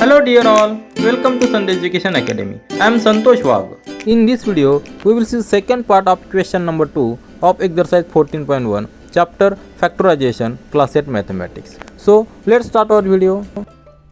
Hello dear all, welcome to Sandhya Education Academy. I am Santosh Wag. In this video, we will see second part of question number 2 of exercise 14.1 chapter Factorisation class 8 mathematics. So let's start our video.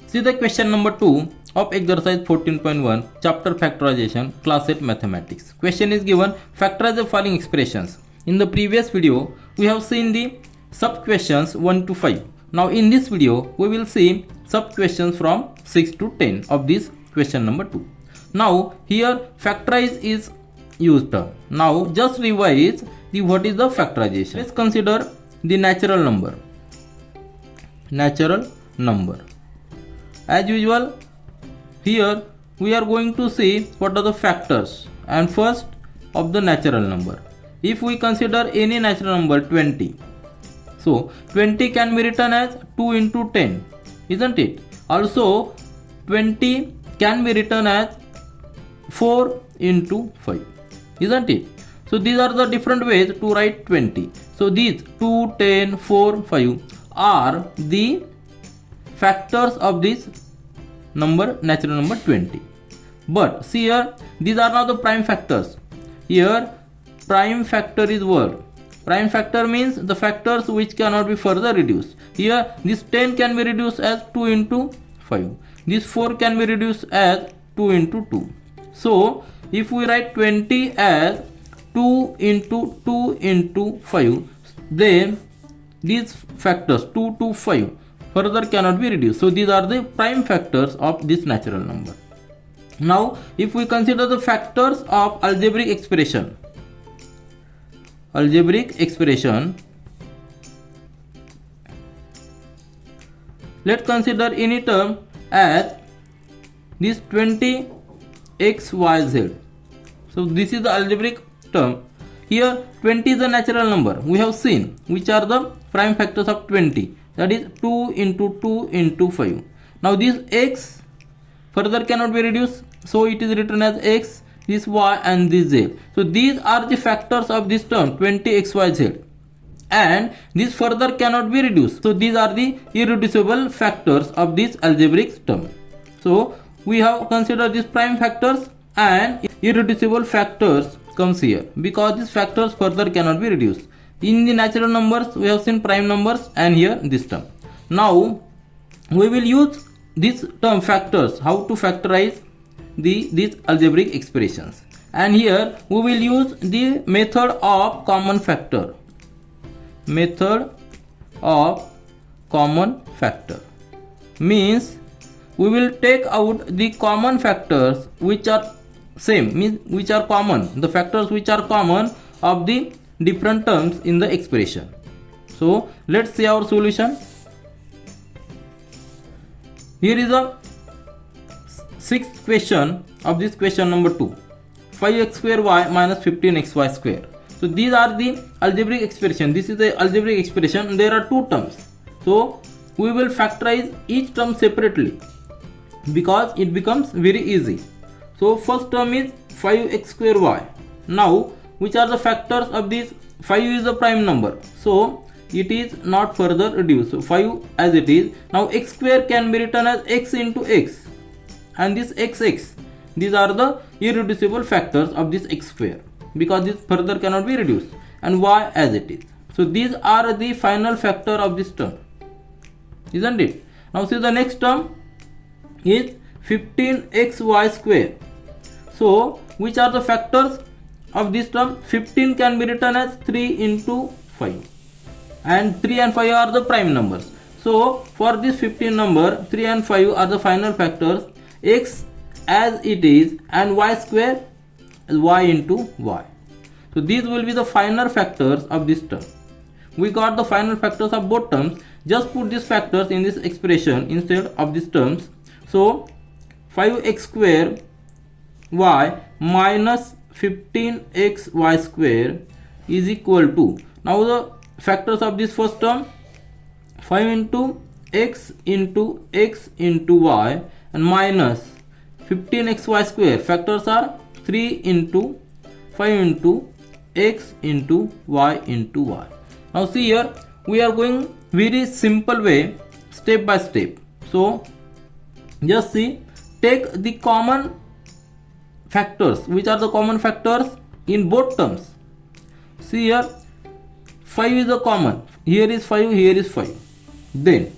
See the question number 2 of exercise 14.1 chapter Factorisation class 8 mathematics. Question is given, factorize the following expressions. In the previous video, we have seen the sub questions 1 to 5. Now in this video, we will see sub questions from 6 to 10 of this question number 2. Now here factorize is used. Now just revise the what is the factorization. Let's consider the natural number. Natural number. As usual, here we are going to see what are the factors and first of the natural number. If we consider any natural number 20, so 20 can be written as 2 into 10, isn't it? Also 20 can be written as 4 into 5, isn't it? So these are the different ways to write 20. So these 2, 10, 4, 5 are the factors of this number, natural number 20. But see here, these are not the prime factors. Here prime factor is word. Prime factor means the factors which cannot be further reduced. Here this 10 can be reduced as 2 into 5. This 4 can be reduced as 2 into 2. So if we write 20 as 2 into 2 into 5, then these factors 2 to 5 further cannot be reduced. So these are the prime factors of this natural number. Now if we consider the factors of algebraic expression, let's consider any term as this 20xyz. So this is the algebraic term. Here 20 is the natural number. We have seen which are the prime factors of 20. That is 2 into 2 into 5. Now this x further cannot be reduced. So it is written as x, this y and this z. So these are the factors of this term 20xyz. And this further cannot be reduced. So these are the irreducible factors of this algebraic term. So we have considered these prime factors and irreducible factors comes here because these factors further cannot be reduced. In the natural numbers we have seen prime numbers and here this term. Now we will use this term factors, how to factorize these algebraic expressions. And here we will use the method of common factor. Method of common factor means we will take out the common factors which are same, means which are common, the factors which are common of the different terms in the expression. So let's see our solution. Here is a sixth question of this question number 2. 5x square y minus 15xy square. So these are the algebraic expression. This is the algebraic expression. There are two terms. So we will factorize each term separately because it becomes very easy. So first term is 5x square y. Now which are the factors of this? 5 is the prime number. So it is not further reduced. So 5 as it is. Now x square can be written as x into x. And this xx, these are the irreducible factors of this x square because this further cannot be reduced, and y as it is. So these are the final factor of this term, isn't it? Now see the next term is 15xy square. So which are the factors of this term? 15 can be written as 3 into 5 and 3 and 5 are the prime numbers. So for this 15 number, 3 and 5 are the final factors, x as it is and y square as y into y. So these will be the final factors of this term. We got the final factors of both terms. Just put these factors in this expression instead of these terms. So 5x square y minus 15xy square is equal to, now the factors of this first term, 5 into x into y and minus 15xy square. Factors are 3 into 5 into x into y into y. Now see here, we are going very simple way, step by step. So Just see, take the common factors. Which are the common factors in both terms? See here, 5 is a common. Here is 5, here is 5. Then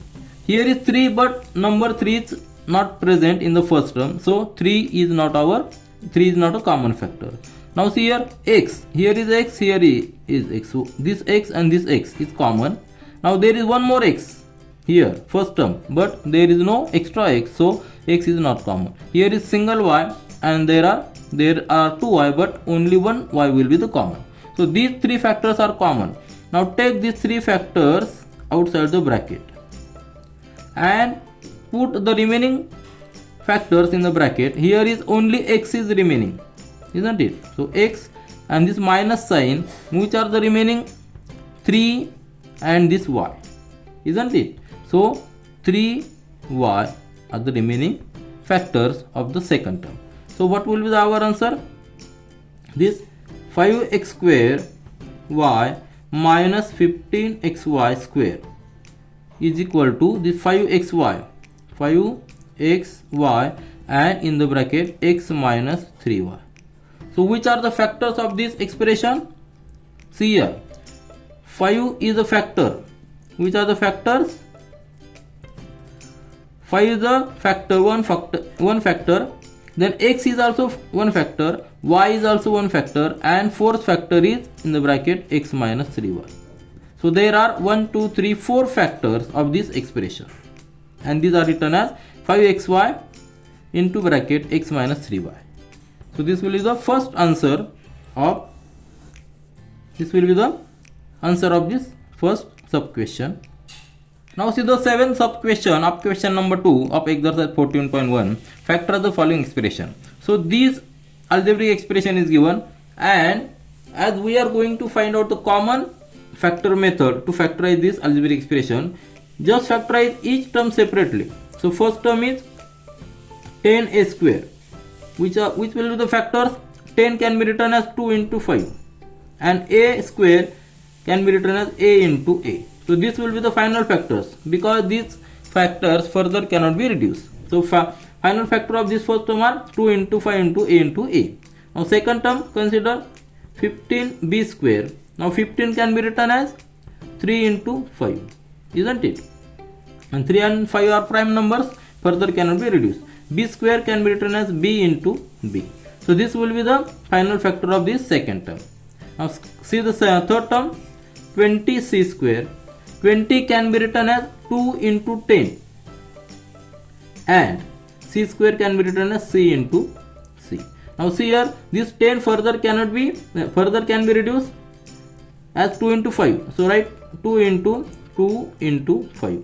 here is 3, but number 3 is not present in the first term. So 3 is not a common factor. Now see here, x. Here is x, here is x. So this x and this x is common. Now there is one more x here, first term, but there is no extra x, so x is not common. Here is single y, and there are 2 y, but only one y will be the common. So these 3 factors are common. Now take these 3 factors outside the bracket and put the remaining factors in the bracket. Here is only x is remaining, isn't it? So x and this minus sign, which are the remaining 3 and this y, isn't it? So 3y are the remaining factors of the second term. So what will be our answer? This 5x square y minus 15xy square is equal to the 5xy and in the bracket x minus 3y. So which are the factors of this expression? See here, 5 is a factor. Which are the factors? 5 is a factor, one factor. Then x is also one factor, y is also one factor, and fourth factor is in the bracket x minus 3y. So there are 1, 2, 3, 4 factors of this expression, and these are written as 5xy into bracket x minus 3y. So this will be the first answer of this first sub question. Now see the seventh sub question of question number 2 of exercise 14.1. Factor the following expression. So this algebraic expression is given, and as we are going to find out the common factor method to factorize this algebraic expression, just factorize each term separately. So first term is 10a square. Which will be the factors? 10 can be written as 2 into 5, and a square can be written as a into a. So this will be the final factors, because these factors further cannot be reduced. So final factor of this first term are 2 into 5 into a into a. Now second term, consider 15b square. Now 15 can be written as 3 into 5, isn't it? And 3 and 5 are prime numbers, further cannot be reduced. B square can be written as b into b. So this will be the final factor of this second term. Now see the third term, 20c square. 20 can be written as 2 into 10, and c square can be written as c into c. Now see here, this 10 further can be reduced as 2 into 5. So write 2 into 5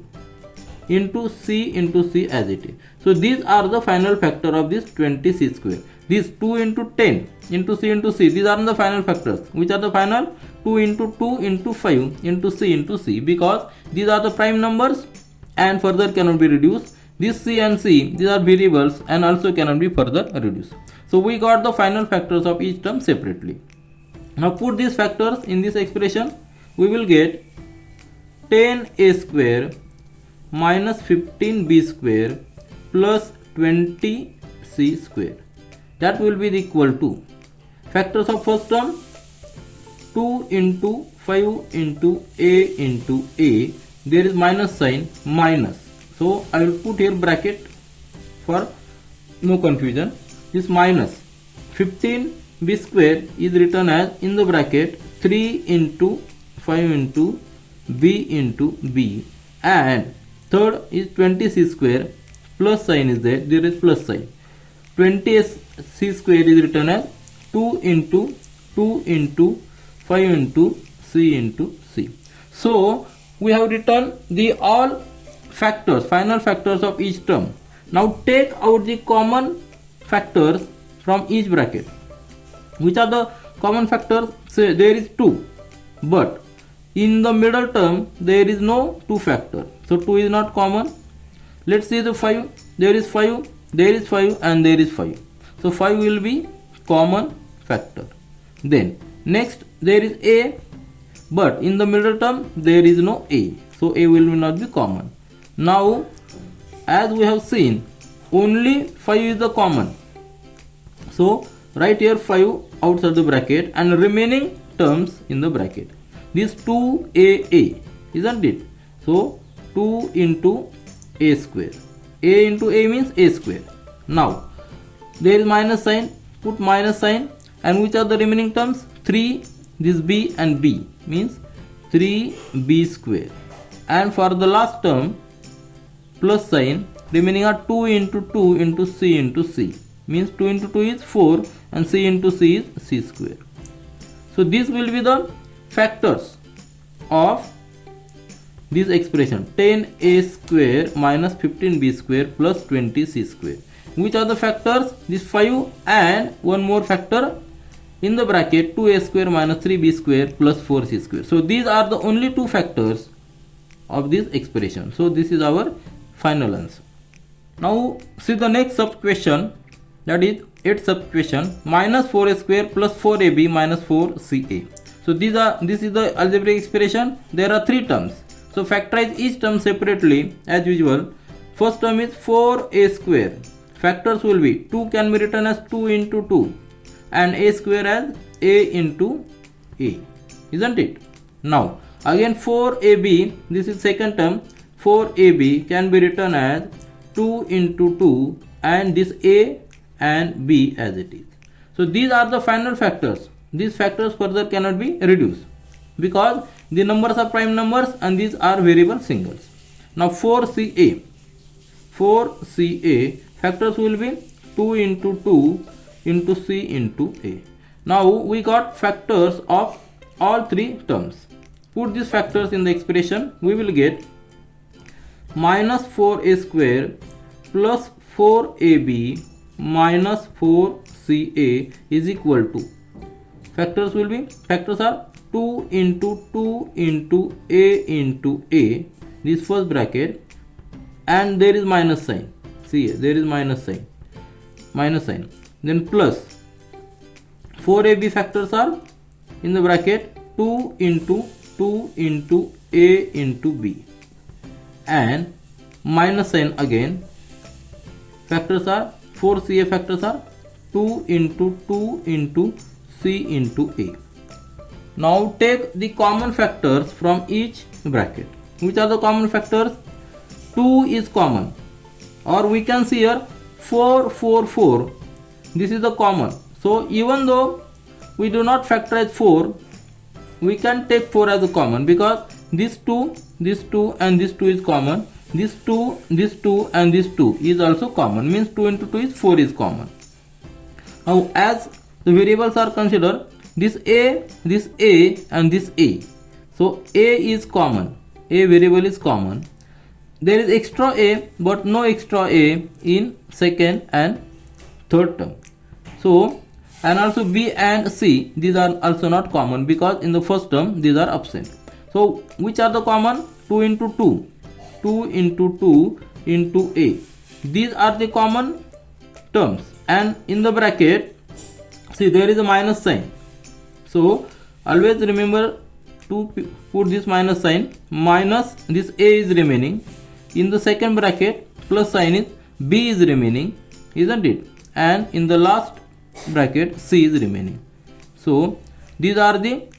into c as it is. So these are the final factor of this 20c square. These 2 into 10 into c, these are the final factors. Which are the final? 2 into 2 into 5 into c, because these are the prime numbers and further cannot be reduced. This c and c, these are variables and also cannot be further reduced. So we got the final factors of each term separately. Now put these factors in this expression. We will get 10a square minus 15b square plus 20c square. That will be equal to factors of first term, 2 into 5 into a. There is minus sign, minus. So I will put here bracket for no confusion. This minus 15b square is written as in the bracket 3 into 5 into b, and third is 20c square, plus sign is there is plus sign. 20c square is written as 2 into 5 into c. So we have written the all factors, final factors of each term. Now take out the common factors from each bracket. Which are the common factors? Say there is 2, but in the middle term there is no 2 factor, so 2 is not common. Let's see the 5. There is 5, and there is 5. So 5 will be common factor. Then next there is a, but in the middle term there is no a, so a will not be common. Now as we have seen, only 5 is the common. So write here 5 outside the bracket and remaining terms in the bracket. This 2a, isn't it? So 2 into a square. A into a means a square. Now there is minus sign, put minus sign, and which are the remaining terms? 3, this b and b means 3b square. And for the last term, plus sign, remaining are 2 into 2 into c into c means 2 into 2 is 4 and c into c is c square. So these will be the factors of this expression 10a square minus 15b square plus 20c square. Which are the factors? This 5 and one more factor in the bracket 2a square minus 3b square plus 4c square. So these are the only two factors of this expression. So this is our final answer. Now see the next sub question, that is 8th sub question, minus 4a square plus 4ab minus 4ca. So this is the algebraic expression. There are three terms. So factorize each term separately as usual. First term is 4a square. Factors will be 2 can be written as 2 into 2 and a square as a into a, isn't it? Now again 4ab, this is second term, 4ab can be written as 2 into 2 and this a and b as it is. So these are the final factors. These factors further cannot be reduced because the numbers are prime numbers and these are variable singles. Now 4ca factors will be 2 into 2 into c into a. Now we got factors of all three terms. Put these factors in the expression. We will get minus 4a square plus 4ab minus 4ca is equal to, factors are 2 into 2 into a, this first bracket, and there is minus sign. See here, there is minus sign, then plus 4ab factors are in the bracket 2 into a into b, and minus sign again. Factors are 4ca factors are 2 into c into a. Now take the common factors from each bracket. Which are the common factors? 2 is common, or we can see here 4. This is the common. So even though we do not factorize 4, we can take 4 as a common because this 2 and this 2 is common. This 2 and this 2 is also common, means 2 into 2 is 4 is common. Now as the variables are considered, this a and this a. So a is common, a variable is common. There is extra a but no extra a in second and third term. So and also b and c, these are also not common because in the first term these are absent. So which are the common? 2 into 2 into 2 into a. These are the common terms, and in the bracket see there is a minus sign. So always remember to put this minus sign, minus this a is remaining. In the second bracket plus sign is b is remaining, isn't it? And in the last bracket c is remaining. So these are the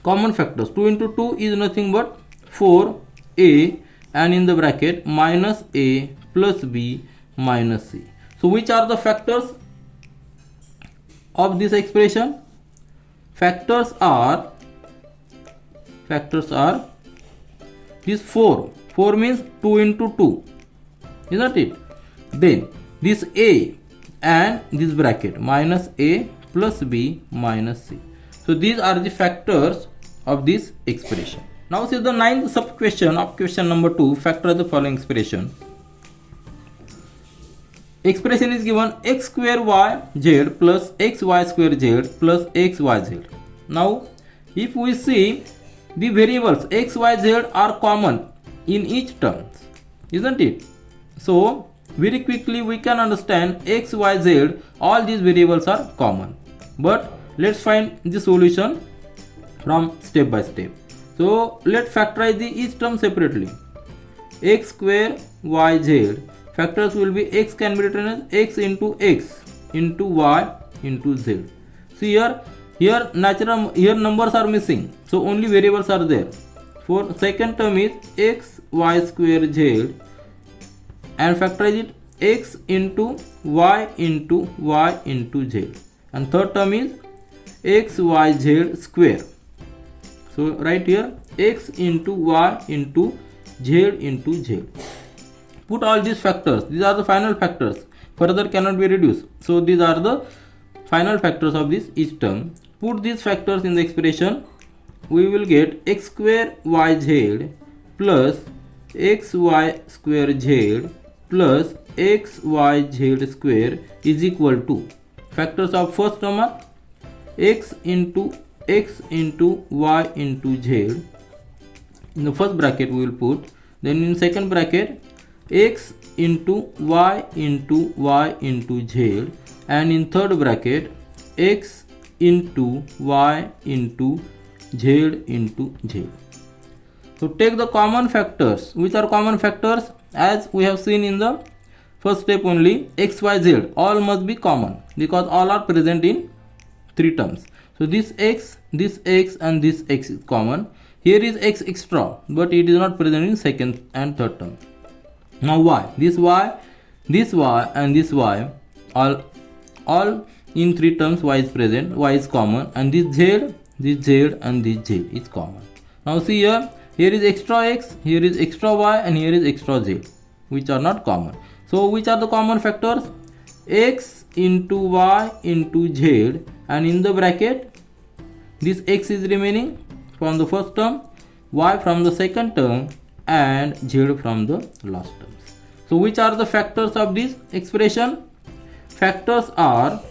common factors. 2 into 2 is nothing but 4a, and in the bracket minus a plus b minus c. So which are the factors of this expression? Factors are this 4 means 2 into 2, isn't it? Then this a and this bracket minus a plus b minus c. So these are the factors of this expression. Now see the 9th sub question of question number 2. Factor the following expression. Expression is given x square y z plus xy square z plus xyz. Now if we see the variables x, y, z are common in each term, isn't it? So very quickly we can understand x, y, z, all these variables are common. But let's find the solution from step by step. So let's factorize each term separately. X square y z, factors will be x can be written as x into y into z. See here numbers are missing, so only variables are there. For second term is x y square z, and factorize it x into y into z, and third term is x y z square. So right here x into y into z. Put all these factors, these are the final factors, further cannot be reduced. So these are the final factors of this each term. Put these factors in the expression, we will get x square yz plus xy square z plus xyz square is equal to, factors of first term are x into y into z. In the first bracket we will put, then in second bracket x into y into z, and in third bracket x into y into z. So take the common factors. Which are common factors? As we have seen in the first step only, x, y, z all must be common because all are present in three terms. So this x and this x is common. Here is x extra, but it is not present in second and third term. Now y, this y and this y, all in three terms y is present, y is common, and this z and this z is common. Now see here is extra x, here is extra y, and here is extra z, which are not common. So which are the common factors? X into y into z, and in the bracket this x is remaining from the first term, y from the second term, and z from the last term. So which are the factors of this expression? Factors are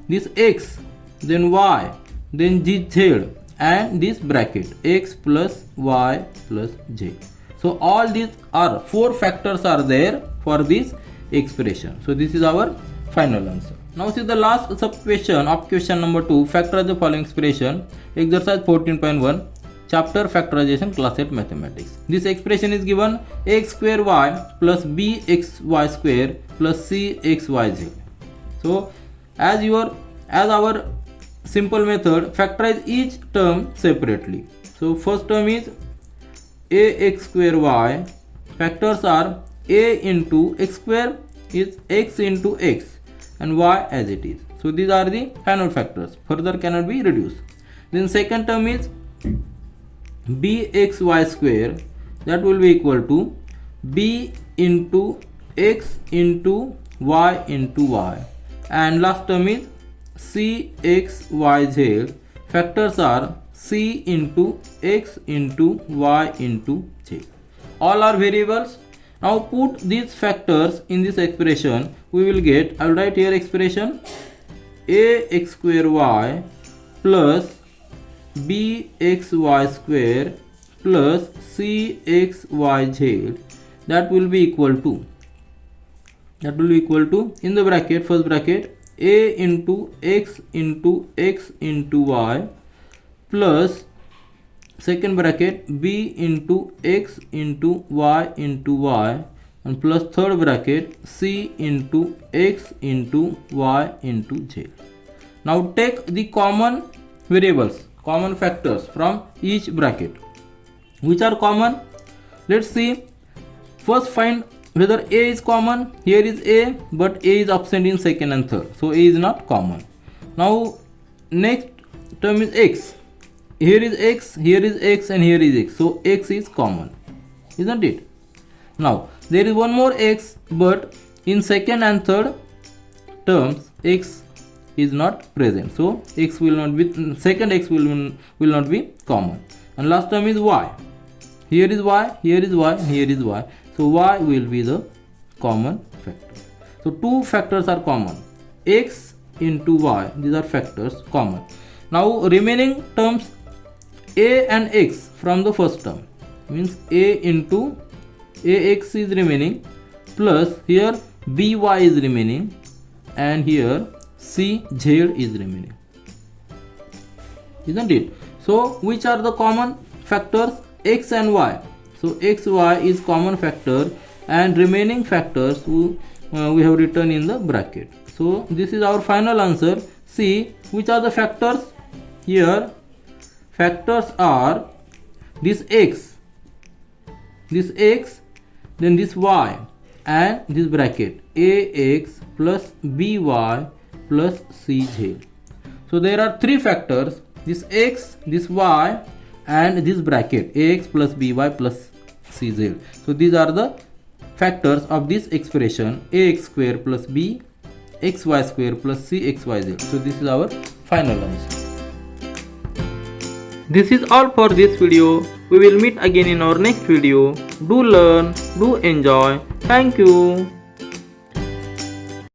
this x, then y, then z, and this bracket x plus y plus z. So all these are 4 factors are there for this expression. So this is our final answer. Now see the last sub question of question number 2. Factorize the following expression. Exercise 14.1. Chapter Factorization, Class 8 Mathematics. This expression is given x square y plus bxy square plus cxyz. So as our simple method, factorize each term separately. So first term is ax square y. Factors are a into x square is x into x, and y as it is. So these are the final factors, further cannot be reduced. Then second term is bxy square, that will be equal to b into x into y, and last term is cxyz. Factors are c into x into y into z. All are variables. Now put these factors in this expression, we will get, I will write here expression ax square y plus bxy square plus cxyz, that will be equal to in the bracket, first bracket a into x into y plus second bracket b into x into y, and plus third bracket c into x into y into z. Now take the common variables, common factors from each bracket. Which are common? Let's see. First find whether a is common. Here is a, but a is absent in second and third, so a is not common. Now next term is x. Here is x, and here is x, so x is common, isn't it? Now there is one more x, but in second and third terms x is not present, so x will not be, second x will not be common. And last term is y. Here is y, here is y, and here is y, so y will be the common factor. So two factors are common, x into y, these are factors common. Now remaining terms a and x from the first term, means a into ax is remaining, plus here by is remaining, and here cz is remaining, isn't it? So which are the common factors? X and y. So x, y is common factor and remaining factors we have written in the bracket. So this is our final answer. See which are the factors here. Factors are this x, then this y, and this bracket ax plus by plus cz. So there are three factors, this x, this y, and this bracket ax plus by plus cz. So these are the factors of this expression ax square plus b xy square plus cxyz. So this is our final answer. This is all for this video. We will meet again in our next video. Do learn, do enjoy. Thank you.